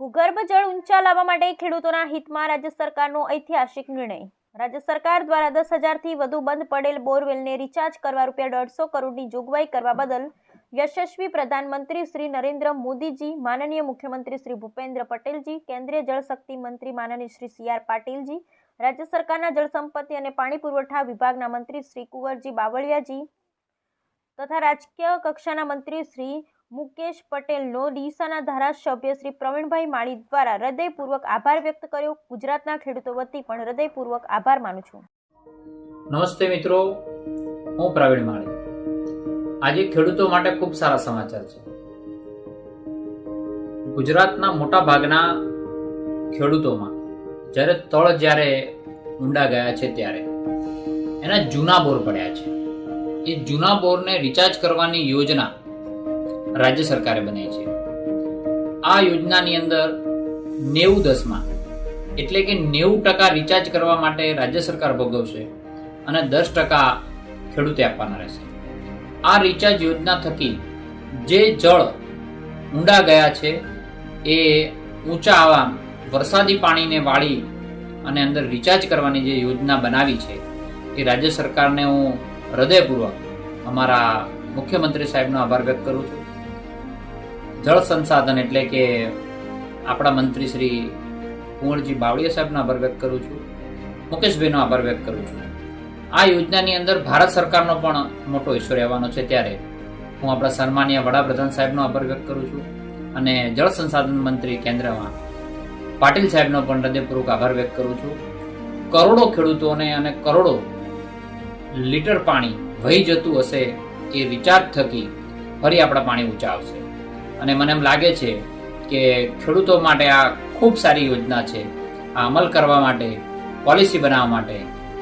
ભૂગર્ભ જળ ઊંચા લાવવા માટે ખેડૂતોના હિતમાં રાજ્ય સરકારનો ઐતિહાસિક નિર્ણય. રાજ્ય સરકાર દ્વારા 10,000 થી વધુ બંધ પડેલ બોરવેલને રિચાર્જ કરવા ₹150 કરોડની જોગવાઈ કરવા બદલ યશસ્વી પ્રધાનમંત્રી શ્રી નરેન્દ્ર મોદીજી, માનનીય મુખ્યમંત્રી શ્રી ભૂપેન્દ્ર પટેલજી, કેન્દ્રીય જળશક્તિ મંત્રી માનનીય શ્રી CR પાટીલજી, રાજ્ય સરકારના જળસંપત્તિ અને પાણી પુરવઠા વિભાગના મંત્રી શ્રી કુંવરજી બાવળિયાજી તથા રાજકીય કક્ષાના મંત્રી શ્રી મુકેશ પટેલનો ડીસાના ધારાસભ્ય શ્રી પ્રવીણભાઈ માળી દ્વારા હૃદયપૂર્વક આભાર વ્યક્ત કર્યો. ગુજરાતના ખેડૂતો વતી પણ હૃદયપૂર્વક આભાર માનું છું. નમસ્તે મિત્રો, હું પ્રવીણ માળી. આજે ખેડૂતો માટે ખૂબ સારા સમાચાર છે. ગુજરાતના મોટા ભાગના ખેડૂતોમાં જ્યારે ઊંડા ગયા છે ત્યારે એના જૂના બોર પડ્યા છે. એ જૂના બોરને રિચાર્જ કરવાની યોજના રાજ્ય સરકારે બનાવી છે. આ યોજનાની અંદર 90-10 એટલે કે 90% રિચાર્જ કરવા માટે રાજ્ય સરકાર ભોગવશે અને 10% ખેડૂતે આપવાના રહેશે. આ રિચાર્જ યોજના થકી જે જળ ઊંડા ગયા છે એ ઊંચા આવા વરસાદી પાણીને વાળી અને અંદર રિચાર્જ કરવાની જે યોજના બનાવી છે એ રાજ્ય સરકારને હું હૃદયપૂર્વક અમારા મુખ્યમંત્રી સાહેબનો આભાર વ્યક્ત કરું છું. જળ સંસાધન એટલે કે આપણા મંત્રી શ્રી કુંવરજી બાવળિયા સાહેબનો આભાર વ્યક્ત કરું છું. મુકેશભાઈનો આભાર વ્યક્ત કરું છું. આ યોજનાની અંદર ભારત સરકારનો પણ મોટો હિસ્સો રહેવાનો છે ત્યારે હું આપણા સન્માનીય વડાપ્રધાન સાહેબનો આભાર વ્યક્ત કરું છું અને જળ સંસાધન મંત્રી કેન્દ્રમાં પાટીલ સાહેબનો પણ હૃદયપૂર્વક આભાર વ્યક્ત કરું છું. કરોડો ખેડૂતોને અને કરોડો લીટર પાણી વહી જતું હશે એ રિચાર્જ થકી ફરી આપણા પાણી ઊંચા આવશે અને મને એમ લાગે છે કે ખેડૂતો માટે આ ખૂબ સારી યોજના છે. આ અમલ કરવા માટે, પોલિસી બનાવવા માટે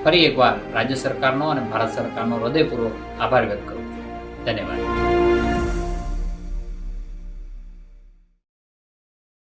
ફરી એકવાર રાજ્ય સરકારનો અને ભારત સરકારનો હૃદયપૂર્વક આભાર વ્યક્ત કરું છું. ધન્યવાદ.